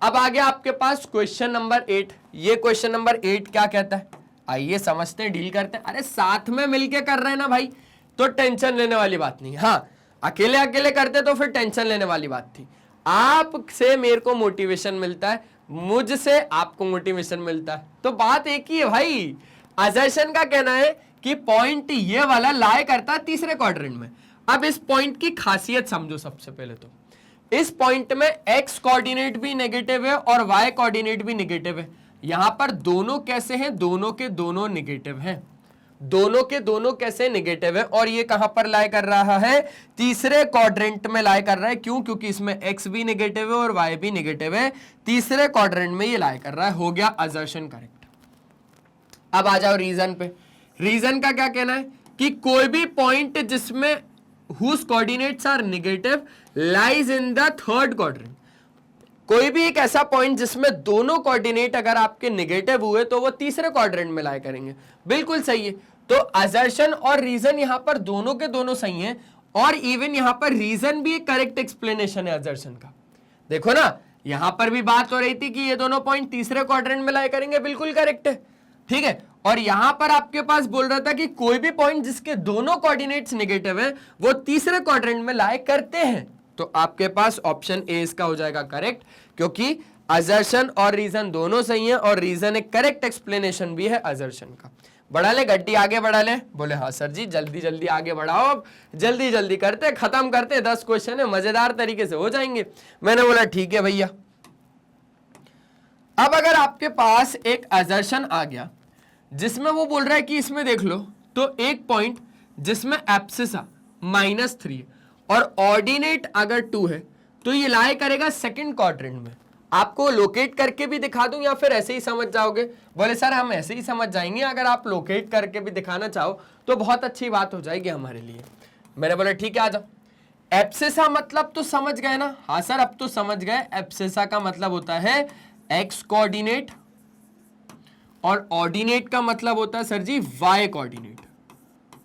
अब आ गया आपके पास क्वेश्चन नंबर 8। ये क्वेश्चन नंबर 8 क्या कहता है, आइए समझते हैं, डील करते हैं। अरे साथ में मिलके कर रहे हैं ना भाई, तो टेंशन लेने वाली बात नहीं। हाँ, अकेले अकेले करते तो फिर टेंशन लेने वाली बात थी। आपसे मेरे को मोटिवेशन मिलता है, मुझसे आपको मोटिवेशन मिलता है, तो बात एक ही है भाई। असर्शन का कहना है कि पॉइंट ये वाला लाई करता है तीसरे क्वाड्रेंट में। अब इस पॉइंट की खासियत समझो। सबसे पहले तो इस पॉइंट में x कोऑर्डिनेट भी नेगेटिव है और y कोऑर्डिनेट भी नेगेटिव है। यहां पर दोनों कैसे हैं, दोनों के दोनों नेगेटिव हैं, दोनों के दोनों कैसे नेगेटिव है। और ये कहां पर लाई कर रहा है, तीसरे क्वाड्रेंट में लाई कर रहा है। क्यों, क्योंकि इसमें x भी नेगेटिव है और y भी नेगेटिव है, तीसरे क्वाड्रेंट में ये लाई कर रहा है। हो गया असर्शन करेक्ट। अब आ जाओ रीजन पे। रीजन का क्या कहना है कि कोई भी पॉइंट जिसमें whose coordinates are negative lies in the third quadrant, कोई भी एक ऐसा पॉइंट जिसमें दोनों कोऑर्डिनेट अगर आपके नेगेटिव हुए तो वो तीसरे क्वाड्रेंट में लाई करेंगे। बिल्कुल सही है। तो असर्शन और रीजन यहां पर दोनों के दोनों सही हैं, और इवन यहां पर रीजन भी एक करेक्ट एक्सप्लेनेशन है असर्शन का। देखो ना, यहां पर भी बात हो रही थी कि ये दोनों पॉइंट तीसरे क्वाड्रेंट में लाई करेंगे, बिल्कुल करेक्ट है। ठीक है, और यहां पर आपके पास बोल रहा था कि कोई भी पॉइंट जिसके दोनों कोऑर्डिनेट्स नेगेटिव है वो तीसरे क्वाड्रेंट में लाई करते हैं। तो आपके पास ऑप्शन ए इसका हो जाएगा करेक्ट, क्योंकि असर्शन और रीजन दोनों सही है और रीजन एक करेक्ट एक्सप्लेनेशन भी है असर्शन का। बढ़ा ले गड्डी, आगे बढ़ा ले। बोले हाँ सर जी, जल्दी जल्दी आगे बढ़ाओ, अब जल्दी जल्दी करते, खत्म करते, 10 क्वेश्चन है, मजेदार तरीके से हो जाएंगे। मैंने बोला ठीक है भैया। अब अगर आपके पास एक असर्शन आ गया जिसमें वो बोल रहा है कि इसमें देख लो तो एक पॉइंट जिसमें एब्सिसा -3 और ऑर्डिनेट अगर 2 है तो ये लाई करेगा सेकंड क्वाड्रेंट में। आपको लोकेट करके भी दिखा दूं या फिर ऐसे ही समझ जाओगे? बोले सर हम ऐसे ही समझ जाएंगे, अगर आप लोकेट करके भी दिखाना चाहो तो बहुत अच्छी बात हो जाएगी हमारे लिए। मैंने बोला ठीक है आ जाओ। एब्सिसा मतलब तो समझ गए ना? हाँ सर अब तो समझ गए। एब्सिसा का मतलब होता है एक्स कोऑर्डिनेट और ऑर्डिनेट का मतलब होता है सर जी वाई कोऑर्डिनेट।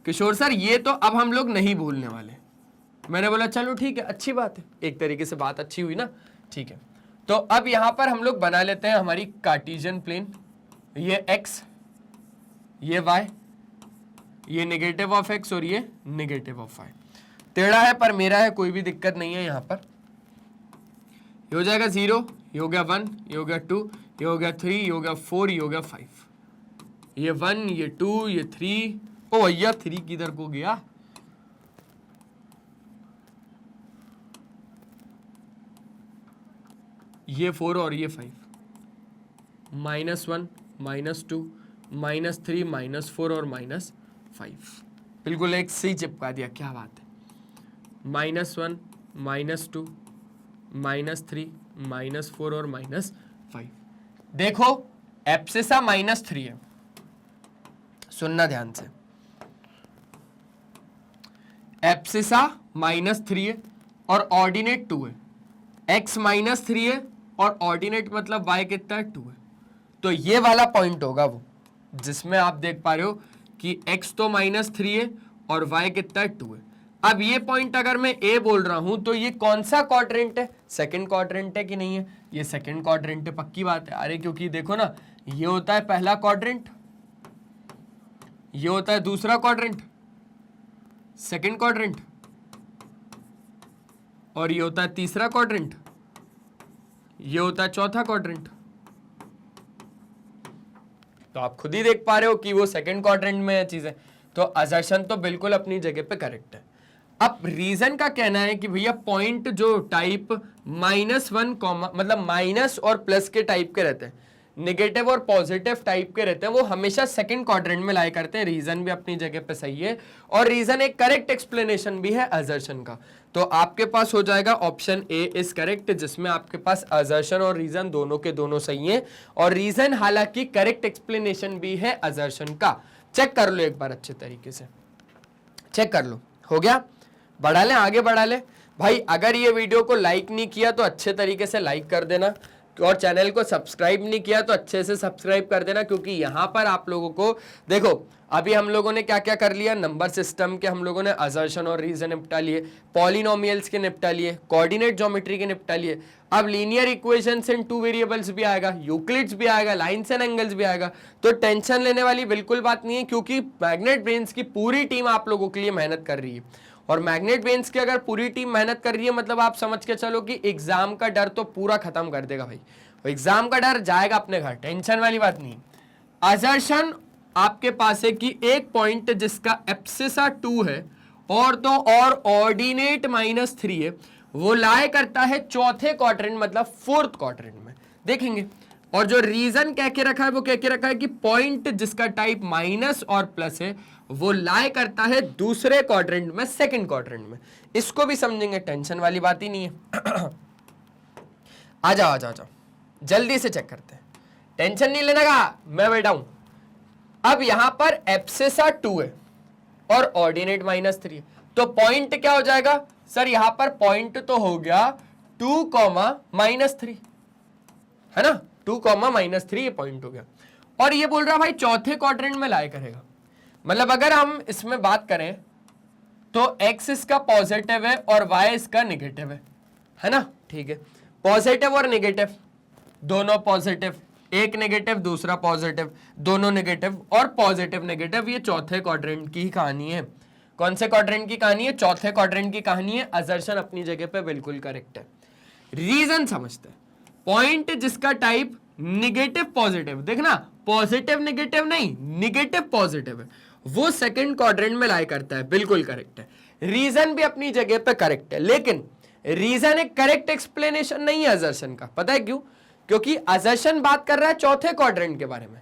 किशोर सर ये तो अब हम लोग नहीं भूलने वाले, मैंने बोला चलो ठीक है, अच्छी बात है, एक तरीके से बात अच्छी हुई ना, ठीक है। तो अब यहां पर हम लोग बना लेते हैं हमारी कार्टेशियन प्लेन, ये x, ये y, ये नेगेटिव ऑफ x और ये नेगेटिव ऑफ y। टेढ़ा है पर मेरा है, कोई भी दिक्कत नहीं है। यहां पर ये हो जाएगा 0, ये हो गया 1, ये हो गया 2, ये हो गया 3, ये हो गया 4, ये हो गया 5, ये 1, ये 2, ये 3। ओ भैया 3 किधर को गया? ये 4 और ये 5, -1, -2, -3, -4 और -5, बिल्कुल एक सही चिपका दिया, क्या बात है। -1, -2, -3, -4 और -5। देखो एब्सिसा -3 है, सुनना ध्यान से, एब्सिसा -3 है और ऑर्डिनेट 2 है, x -3 है और ऑर्डिनेट मतलब y कितना है 2 है। तो ये वाला पॉइंट होगा वो जिसमें आप देख पा रहे हो कि x तो -3 है और y कितना है 2 है। अब ये पॉइंट अगर मैं A बोल रहा हूं तो ये कौन सा क्वाड्रेंट है? सेकंड क्वाड्रेंट है कि नहीं है? ये सेकंड क्वाड्रेंट है, पक्की बात है। अरे क्योंकि देखो ना, ये होता है पहला क्वाड्रेंट, ये होता है दूसरा क्वाड्रेंट, सेकंड क्वाड्रेंट, और ये होता है तीसरा क्वाड्रेंट, ये होता है चौथा क्वाड्रेंट। तो आप खुद ही देख पा रहे हो कि वो सेकंड क्वाड्रेंट में है चीजें। तो असर्शन तो बिल्कुल अपनी जगह पे करेक्ट है। अब रीजन का कहना है कि भैया पॉइंट जो टाइप -1, मतलब माइनस और प्लस के टाइप के रहते हैं, नेगेटिव और पॉजिटिव टाइप के रहते हैं, वो हमेशा सेकंड क्वाड्रेंट में लाई करते हैं। रीजन भी अपनी जगह पे सही है और रीजन एक करेक्ट एक्सप्लेनेशन भी है असर्शन का। तो आपके पास हो जाएगा ऑप्शन ए इज करेक्ट, जिसमें आपके पास असर्शन और रीजन दोनों के दोनों सही हैं और रीजन हालांकि करेक्ट एक्सप्लेनेशन भी है असर्शन का। चेक कर लो एक बार अच्छे तरीके से, चेक कर लो। हो गया? बढ़ा ले, आगे बढ़ा ले भाई। अगर ये वीडियो को लाइक नहीं किया तो अच्छे तरीके से लाइक कर देना और चैनल को सब्सक्राइब नहीं किया तो अच्छे से सब्सक्राइब कर देना, क्योंकि यहां पर आप लोगों को देखो अभी हम लोगों ने क्या क्या कर लिया, नंबर सिस्टम के हम लोगों ने असर्शन और रीजन निपटा लिए, पॉलिनोमियल्स के निपटा लिए, कोऑर्डिनेट ज्योमेट्री के निपटा लिए। अब लीनियर इक्वेशंस इन 2 वेरिएबल्स भी आएगा, यूक्लिड्स भी आएगा, लाइन्स एंड एंगल्स भी आएगा। तो टेंशन लेने वाली बिल्कुल बात नहीं है, क्योंकि मैग्नेट ब्रेन्स की पूरी टीम आप लोगों के लिए मेहनत कर रही है। और मैग्नेट ब्रेन्स की अगर पूरी टीम मेहनत कर रही है मतलब आप समझ के चलो कि एग्जाम का डर तो पूरा खत्म कर देगा भाई। एग्जाम का डर जाएगा अपने घर, टेंशन वाली बात नहीं। असर्शन आपके पास है कि एक पॉइंट जिसका एब्सिसा 2 है और तो और ऑर्डिनेट -3 है, वो लाए करता है चौथे क्वाड्रेंट मतलब फोर्थ क्वाड्रेंट में, देखेंगे। और जो रीजन कह के रखा है वो कह के रखा है कि पॉइंट जिसका टाइप माइनस और प्लस है वो लाए करता है दूसरे क्वाड्रेंट में, सेकंड क्वाड्रेंट में। इसको भी समझेंगे, टेंशन वाली बात ही नहीं है। आ जाओ आ जाओ आ जाओ, जल्दी से चेक करते हैं, टेंशन नहीं लेने का, मैं बैठा हूं। अब यहां पर एब्सिसा 2 है और ऑर्डिनेट -3 है, तो पॉइंट क्या हो जाएगा सर? यहां पर पॉइंट तो हो गया 2, -3 है ना, 2, -3 ये पॉइंट हो गया। और ये बोल रहा भाई चौथे क्वाड्रेंट में लाए करेगा, मतलब अगर हम इसमें बात करें तो x इसका पॉजिटिव है और y इसका नेगेटिव है ना, ठीक है। पॉजिटिव और नेगेटिव दोनों पॉजिटिव, एक नेगेटिव दूसरा पॉजिटिव, दोनों नेगेटिव और पॉजिटिव नेगेटिव, ये चौथे क्वाड्रेंट की कहानी है। कौन से क्वाड्रेंट की कहानी है? चौथे क्वाड्रेंट की कहानी है। असर्शन अपनी जगह पे बिल्कुल करेक्ट है। रीजन समझते हैं, पॉइंट जिसका टाइप निगेटिव पॉजिटिव, देखना पॉजिटिव नेगेटिव नहीं, निगेटिव पॉजिटिव है, वो सेकंड क्वाड्रेंट में लाई करता है, बिल्कुल करेक्ट है। रीजन भी अपनी जगह पे करेक्ट है, लेकिन रीजन एक करेक्ट एक्सप्लेनेशन नहीं है असर्शन का। पता है क्यों? क्योंकि असर्शन बात कर रहा है चौथे क्वाड्रेंट के बारे में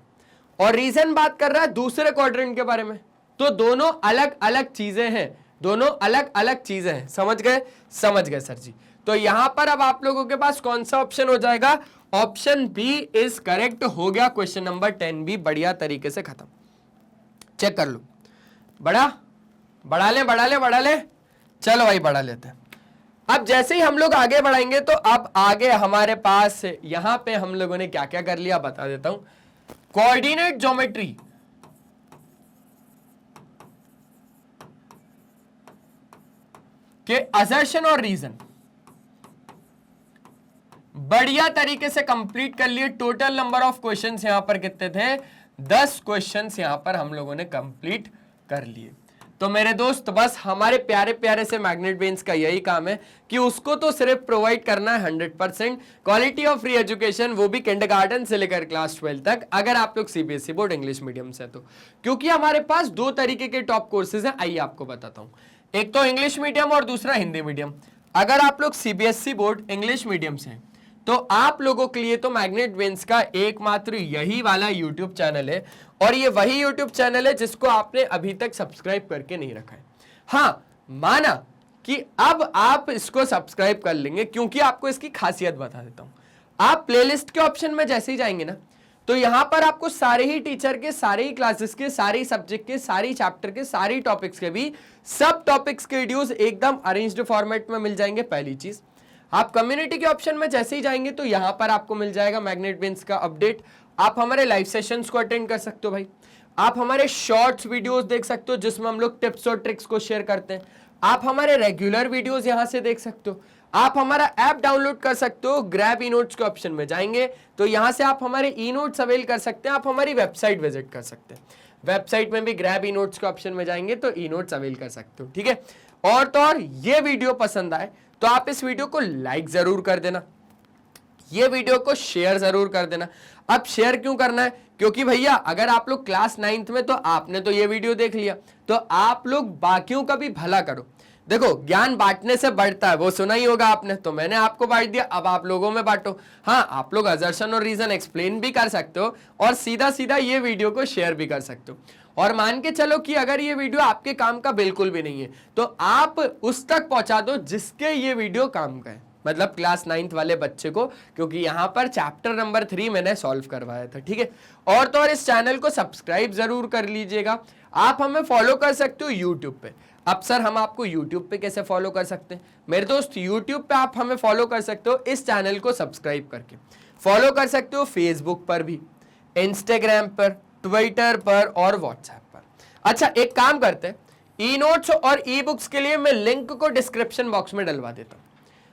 और रीजन बात कर रहा है दूसरे क्वाड्रेंट के बारे में। तो दोनों अलग अलग चीजें हैं, दोनों अलग अलग चीजें हैं। समझ गए? समझ गए सर जी। तो यहां पर अब आप लोगों के पास कौन सा ऑप्शन हो जाएगा? ऑप्शन बी इज करेक्ट हो गया। क्वेश्चन नंबर 10 भी बढ़िया तरीके से खत्म। चेक कर लो, बढ़ा ले, चलो भाई बढ़ा लेते हैं। अब जैसे ही हम लोग आगे बढ़ाएंगे तो अब आगे हमारे पास यहां पे हम लोगों ने क्या क्या कर लिया बता देता हूं। कोऑर्डिनेट ज्योमेट्री, कि असर्शन और रीजन बढ़िया तरीके से कंप्लीट कर लिए। टोटल नंबर ऑफ क्वेश्चंस यहां पर कितने थे? 10 क्वेश्चंस यहां पर हम लोगों ने कंप्लीट कर लिए। तो मेरे दोस्त बस हमारे प्यारे प्यारे से मैग्नेट ब्रेन्स का यही काम है कि उसको तो सिर्फ प्रोवाइड करना है 100% क्वालिटी ऑफ फ्री एजुकेशन, वो भी किंडरगार्टन से लेकर क्लास 12 तक, अगर आप लोग सीबीएसई बोर्ड इंग्लिश मीडियम से। तो क्योंकि हमारे पास दो तरीके के टॉप कोर्सेज हैं, आइए आपको बताता हूं। एक तो इंग्लिश मीडियम और दूसरा हिंदी मीडियम। अगर आप लोग सीबीएसई बोर्ड इंग्लिश मीडियम से हैं तो आप लोगों के लिए तो मैग्नेट ब्रेन्स का एकमात्र यही वाला यूट्यूब चैनल है, और ये वही यूट्यूब चैनल है जिसको आपने अभी तक सब्सक्राइब करके नहीं रखा है। हाँ, माना कि अब आप इसको सब्सक्राइब कर लेंगे, क्योंकि आपको इसकी खासियत बता देता हूं। आप प्लेलिस्ट के ऑप्शन में जैसे ही जाएंगे ना, तो यहां पर आपको सारे ही टीचर के, सारे ही क्लासेस के, सारे सब्जेक्ट के, सारी चैप्टर के, सारी टॉपिक्स के भी सब टॉपिक्स के वीडियोस एकदम अरेंज्ड फॉर्मेट में मिल जाएंगे। पहली चीज, आप कम्युनिटी के ऑप्शन में जैसे ही जाएंगे तो यहां पर आपको मिल जाएगा मैग्नेट ब्रेन्स का अपडेट। आप हमारे लाइव सेशंस को अटेंड कर सकते हो भाई। आप हमारे शॉर्ट्स वीडियोस देख सकते हो जिसमें हम लोग टिप्स और ट्रिक्स को शेयर करते हैं। आप हमारे रेगुलर वीडियोस यहां से देख सकते हो। आप हमारा ऐप डाउनलोड कर सकते हो। ग्रैब ई नोट्स के ऑप्शन में जाएंगे तो यहां से आप हमारे ई नोट्स अवेल कर सकते हैं। आप हमारी वेबसाइट विजिट कर सकते हैं। वेबसाइट में भी ग्रैब ई नोट्स के ऑप्शन में जाएंगे तो ई नोट्स अवेल कर सकते हो। ठीक है, और तो और ये वीडियो पसंद आए तो आप इस वीडियो को लाइक जरूर कर देना, ये वीडियो को शेयर जरूर कर देना। अब शेयर क्यों करना है? क्योंकि भैया अगर आप लोग क्लास 9th में, तो आपने तो ये वीडियो देख लिया, तो आप लोग बाकियों का भी भला करो। देखो, ज्ञान बांटने से बढ़ता है, वो सुना ही होगा आपने, तो मैंने आपको बांट दिया, अब आप लोगों में बांटो। हाँ, आप लोग असर्शन और रीजन एक्सप्लेन भी कर सकते हो और सीधा सीधा ये वीडियो को शेयर भी कर सकते हो। और मान के चलो कि अगर ये वीडियो आपके काम का बिल्कुल भी नहीं है तो आप उस तक पहुंचा दो जिसके ये वीडियो काम का है, मतलब क्लास 9th वाले बच्चे को, क्योंकि यहां पर चैप्टर नंबर 3 मैंने सॉल्व करवाया था। ठीक है, और तो और इस चैनल को सब्सक्राइब जरूर कर लीजिएगा। आप हमें फॉलो कर सकते हो यूट्यूब पे। अब सर हम आपको यूट्यूब पे कैसे फॉलो कर सकते हैं? मेरे दोस्त, यूट्यूब पे आप हमें फॉलो कर सकते हो इस चैनल को सब्सक्राइब करके। फॉलो कर सकते हो फेसबुक पर भी, इंस्टाग्राम पर, ट्विटर पर और व्हाट्सएप पर। अच्छा, एक काम करते हैं, ई नोट्स और ई बुक्स के लिए मैं लिंक को डिस्क्रिप्शन बॉक्स में डलवा देता हूं,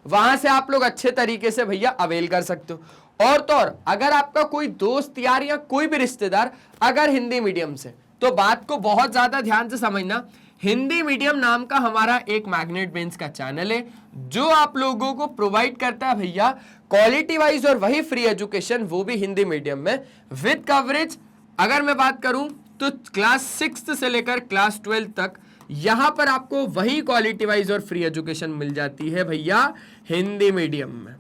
वहां से आप लोग अच्छे तरीके से भैया अवेल कर सकते हो। और तो और अगर आपका कोई दोस्त यार या कोई भी रिश्तेदार अगर हिंदी मीडियम से, तो बात को बहुत ज्यादा ध्यान से समझना, हिंदी मीडियम नाम का हमारा एक मैग्नेट ब्रेन्स का चैनल है जो आप लोगों को प्रोवाइड करता है भैया क्वालिटी वाइज और वही फ्री एजुकेशन, वो भी हिंदी मीडियम में विद कवरेज। अगर मैं बात करूं तो क्लास 6 से लेकर क्लास 12 तक यहां पर आपको वही क्वालिटी वाइज और फ्री एजुकेशन मिल जाती है भैया हिंदी मीडियम में।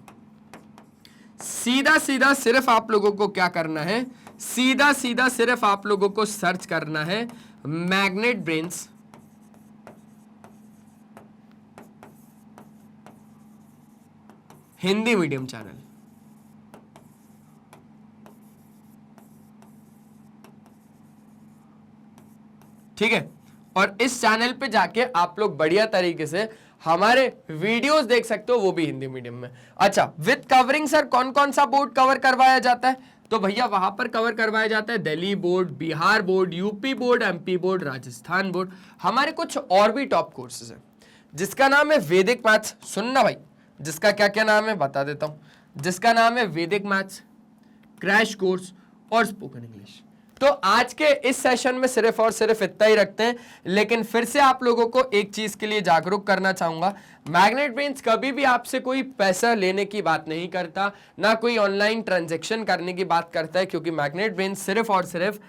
सीधा सीधा सिर्फ आप लोगों को क्या करना है? सीधा सीधा सिर्फ आप लोगों को सर्च करना है magnet brains Hindi medium channel. ठीक है, और इस चैनल पे जाके आप लोग बढ़िया तरीके से हमारे वीडियोस देख सकते हो, वो भी हिंदी मीडियम में। अच्छा, विद कवरिंग सर कौन कौन सा बोर्ड कवर करवाया जाता है? तो भैया वहां पर कवर करवाया जाता है Delhi board, Bihar board, UP board, MP board, Rajasthan board. हमारे कुछ और भी टॉप कोर्सेज हैं जिसका नाम है वैदिक मैथ्स। सुनना भाई, जिसका क्या क्या नाम है बता देता हूं। जिसका नाम है वैदिक मैथ्स, क्रैश कोर्स और स्पोकन इंग्लिश। तो आज के इस सेशन में सिर्फ और सिर्फ इतना ही रखते हैं, लेकिन फिर से आप लोगों को एक चीज के लिए जागरूक करना चाहूंगा, मैग्नेट ब्रेन्स कभी भी आपसे कोई पैसा लेने की बात नहीं करता, ना कोई ऑनलाइन ट्रांजैक्शन करने की बात करता है, क्योंकि मैग्नेट ब्रेन्स सिर्फ और सिर्फ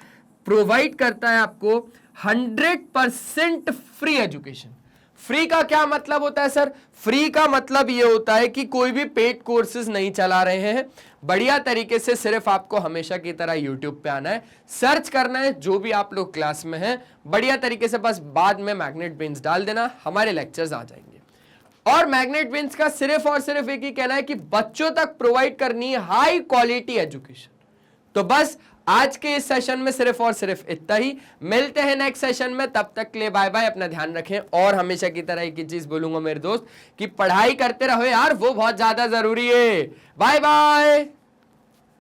प्रोवाइड करता है आपको 100% फ्री एजुकेशन। फ्री का क्या मतलब होता है सर? फ्री का मतलब ये होता है कि कोई भी पेड कोर्सेज नहीं चला रहे हैं, बढ़िया तरीके से सिर्फ आपको हमेशा की तरह यूट्यूब पे आना है, सर्च करना है जो भी आप लोग क्लास में हैं, बढ़िया तरीके से बस बाद में मैग्नेट ब्रेन्स डाल देना, हमारे लेक्चर्स आ जाएंगे। और मैग्नेट ब्रेन्स का सिर्फ और सिर्फ एक ही कहना है कि बच्चों तक प्रोवाइड करनी है हाई क्वालिटी एजुकेशन। तो बस आज के इस सेशन में सिर्फ और सिर्फ इतना ही। मिलते हैं नेक्स्ट सेशन में, तब तक के लिए बाय बाय, अपना ध्यान रखें। और हमेशा की तरह एक ही चीज बोलूंगा मेरे दोस्त कि पढ़ाई करते रहो यार, वो बहुत ज्यादा जरूरी है। Bye bye.